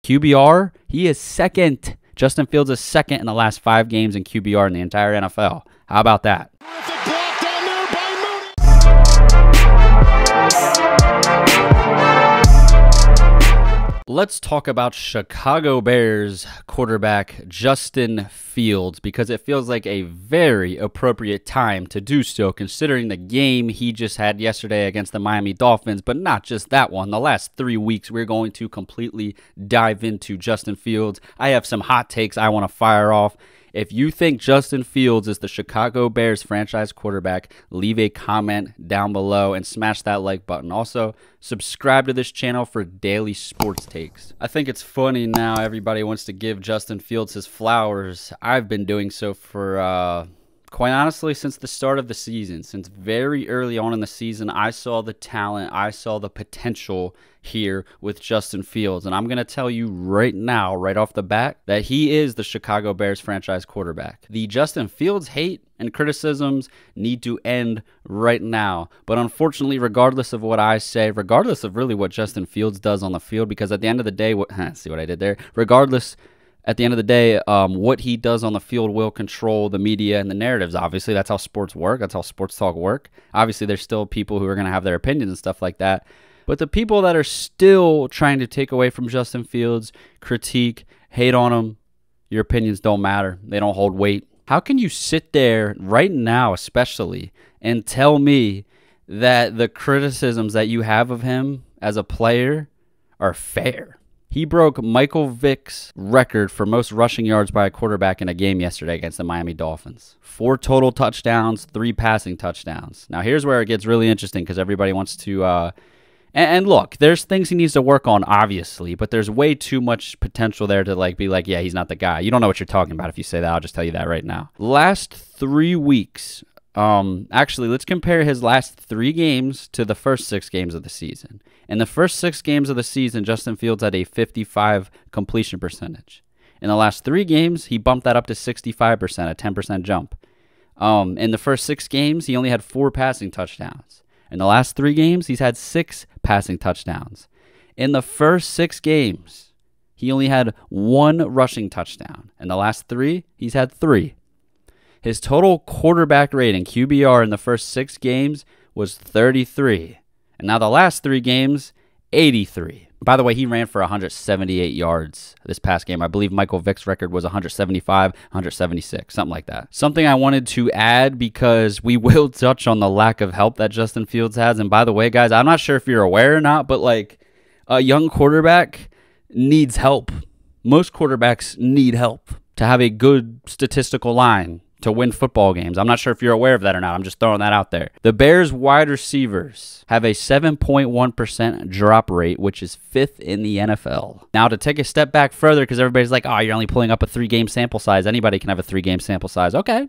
QBR, he is second. Justin Fields is second in the last 5 games in QBR in the entire NFL. How about that? Let's talk about Chicago Bears quarterback Justin Fields, because it feels like a very appropriate time to do so considering the game he just had yesterday against the Miami Dolphins. But not just that one. The last 3 weeks, we're going to completely dive into Justin Fields. I have some hot takes I want to fire off. If you think Justin Fields is the Chicago Bears franchise quarterback, leave a comment down below and smash that like button. Also, subscribe to this channel for daily sports takes. I think it's funny now everybody wants to give Justin Fields his flowers. I've been doing so for, quite honestly, since the start of the season. Since very early on in the season, I saw the talent, I saw the potential here with Justin Fields. And I'm going to tell you right now, right off the bat, that he is the Chicago Bears franchise quarterback. The Justin Fields hate and criticisms need to end right now. But unfortunately, regardless of what I say, regardless of really what Justin Fields does on the field, because at the end of the day, see what I did there? Regardless, at the end of the day, what he does on the field will control the media and the narratives. Obviously, that's how sports work. That's how sports talk work. Obviously, there's still people who are going to have their opinions and stuff like that. But the people that are still trying to take away from Justin Fields, critique, hate on him, your opinions don't matter. They don't hold weight. How can you sit there right now, especially, and tell me that the criticisms that you have of him as a player are fair? He broke Michael Vick's record for most rushing yards by a quarterback in a game yesterday against the Miami Dolphins. 4 total touchdowns, 3 passing touchdowns. Now, here's where it gets really interesting because everybody wants to... And look, there's things he needs to work on, obviously, but there's way too much potential there to be like, yeah, he's not the guy. You don't know what you're talking about if you say that. I'll just tell you that right now. Last 3 weeks... actually, let's compare his last 3 games to the first 6 games of the season. In the first 6 games of the season, Justin Fields had a 55 completion percentage. In the last 3 games, he bumped that up to 65%, a 10% jump. In the first 6 games, he only had 4 passing touchdowns. In the last 3 games, he's had 6 passing touchdowns. In the first 6 games, he only had 1 rushing touchdown. In the last 3, he's had 3. His total quarterback rating, QBR, in the first 6 games was 33. And now the last 3 games, 83. By the way, he ran for 178 yards this past game. I believe Michael Vick's record was 175, 176, something like that. Something I wanted to add, because we will touch on the lack of help that Justin Fields has. And by the way, guys, I'm not sure if you're aware or not, but like a young quarterback needs help. Most quarterbacks need help to have a good statistical line to win football games. I'm not sure if you're aware of that or not. I'm just throwing that out there. The Bears wide receivers have a 7.1% drop rate, which is 5th in the NFL. Now, to take a step back further, because everybody's like, oh, you're only pulling up a 3-game sample size. Anybody can have a 3-game sample size. Okay.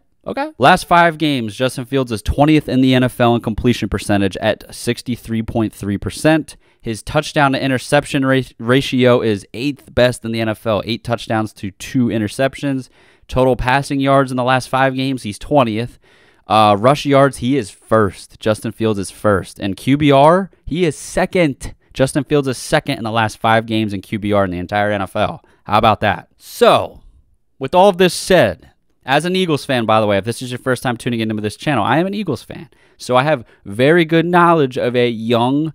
Last 5 games, Justin Fields is 20th in the NFL in completion percentage at 63.3%. His touchdown to interception ratio is 8th best in the NFL, 8 touchdowns to 2 interceptions. Total passing yards in the last 5 games, he's 20th. Rush yards, he is 1st. Justin Fields is 1st. And QBR, he is 2nd. Justin Fields is 2nd in the last 5 games in QBR in the entire NFL. How about that? So, with all of this said, as an Eagles fan, by the way, if this is your first time tuning into this channel, I am an Eagles fan. So I have very good knowledge of a young,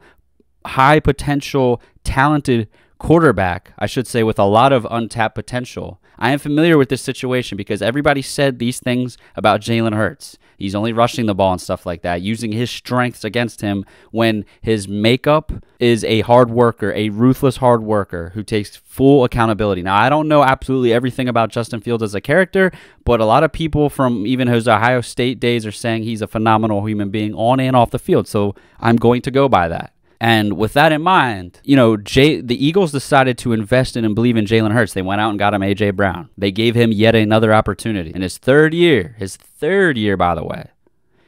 high potential, talented quarterback, I should say, with a lot of untapped potential. I am familiar with this situation because everybody said these things about Jalen Hurts. He's only rushing the ball and stuff like that, using his strengths against him when his makeup is a hard worker, a ruthless hard worker who takes full accountability. Now, I don't know absolutely everything about Justin Fields as a character, but a lot of people from even his Ohio State days are saying he's a phenomenal human being on and off the field, so I'm going to go by that. And with that in mind, you know, the Eagles decided to invest in and believe in Jalen Hurts. They went out and got him A.J. Brown. They gave him yet another opportunity in his 3rd year, by the way.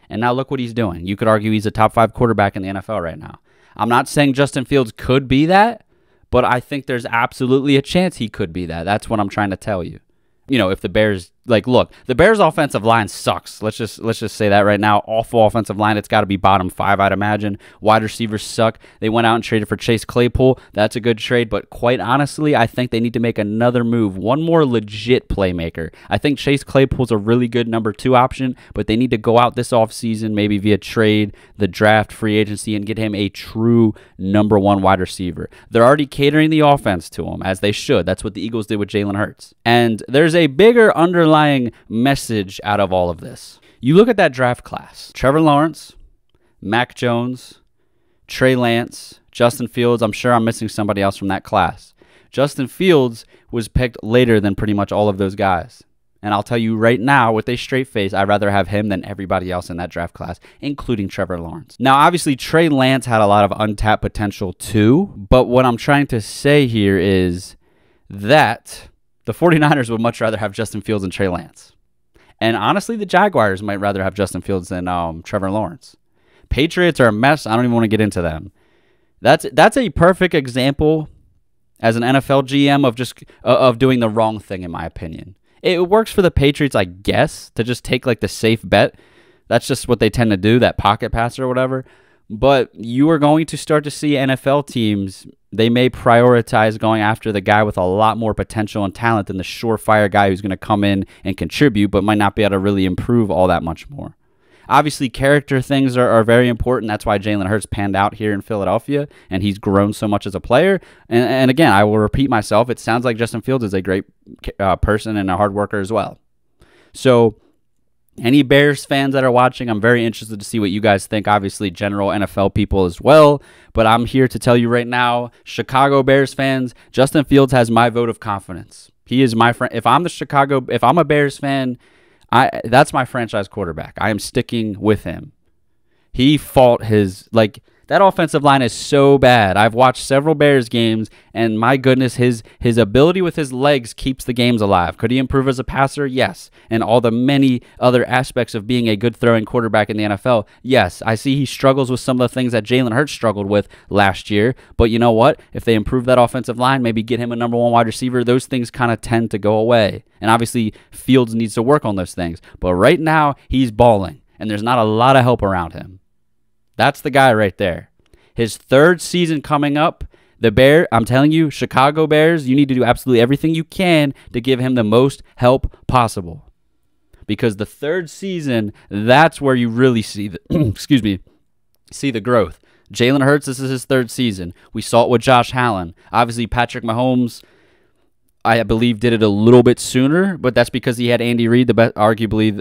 And now look what he's doing. You could argue he's a top 5 quarterback in the NFL right now. I'm not saying Justin Fields could be that, but I think there's absolutely a chance he could be that. That's what I'm trying to tell you. You know, if the Bears Like, look, the Bears' offensive line sucks. Let's just say that right now. Awful offensive line. It's got to be bottom 5, I'd imagine. Wide receivers suck. They went out and traded for Chase Claypool. That's a good trade, but quite honestly, I think they need to make another move. One more legit playmaker. I think Chase Claypool's a really good number 2 option, but they need to go out this offseason, maybe via trade, the draft, free agency, and get him a true number 1 wide receiver. They're already catering the offense to him, as they should. That's what the Eagles did with Jalen Hurts. And there's a bigger underlying message out of all of this. You look at that draft class. Trevor Lawrence, Mac Jones, Trey Lance, Justin Fields. I'm sure I'm missing somebody else from that class. Justin Fields was picked later than pretty much all of those guys. And I'll tell you right now, with a straight face, I'd rather have him than everybody else in that draft class, including Trevor Lawrence. Now, obviously, Trey Lance had a lot of untapped potential too, but what I'm trying to say here is that the 49ers would much rather have Justin Fields than Trey Lance. And honestly, the Jaguars might rather have Justin Fields than Trevor Lawrence. Patriots are a mess. I don't even want to get into them. That's a perfect example as an NFL GM of just of doing the wrong thing, in my opinion. It works for the Patriots, I guess, to just take like the safe bet. That's just what they tend to do, that pocket passer or whatever. But you are going to start to see NFL teams, they may prioritize going after the guy with a lot more potential and talent than the surefire guy who's going to come in and contribute, but might not be able to really improve all that much more. Obviously, character things are very important. That's why Jalen Hurts panned out here in Philadelphia, and he's grown so much as a player. And again, I will repeat myself. It sounds like Justin Fields is a great person and a hard worker as well. So any Bears fans that are watching, I'm very interested to see what you guys think. Obviously, general NFL people as well. But I'm here to tell you right now, Chicago Bears fans, Justin Fields has my vote of confidence. He is my friend. If I'm a Bears fan, that's my franchise quarterback. I am sticking with him. He fought that offensive line is so bad. I've watched several Bears games, and my goodness, his ability with his legs keeps the games alive. Could he improve as a passer? Yes. And all the many other aspects of being a good throwing quarterback in the NFL? Yes. I see he struggles with some of the things that Jalen Hurts struggled with last year, but you know what? If they improve that offensive line, maybe get him a number 1 wide receiver, those things kind of tend to go away. And obviously, Fields needs to work on those things. But right now, he's balling, and there's not a lot of help around him. That's the guy right there. His 3rd season coming up. I'm telling you, Chicago Bears, you need to do absolutely everything you can to give him the most help possible. Because the 3rd season, that's where you really see the, see the growth. Jalen Hurts, this is his 3rd season. We saw it with Josh Allen. Obviously, Patrick Mahomes, I believe, did it a little bit sooner, but that's because he had Andy Reid, arguably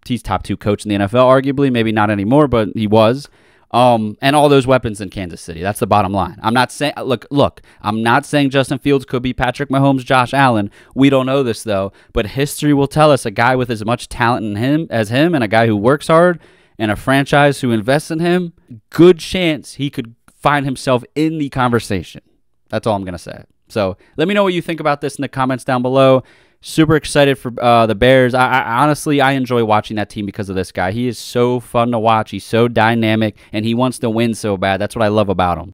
he's top 2 coach in the NFL, arguably. Maybe not anymore, but he was. And all those weapons in Kansas City. That's the bottom line. I'm not saying, look, I'm not saying Justin Fields could be Patrick Mahomes, Josh Allen. We don't know this, though, but history will tell us a guy with as much talent in him as him and a guy who works hard and a franchise who invests in him, good chance he could find himself in the conversation. That's all I'm going to say. So let me know what you think about this in the comments down below. Super excited for the Bears. I honestly, I enjoy watching that team because of this guy. He is so fun to watch. He's so dynamic, and he wants to win so bad. That's what I love about him.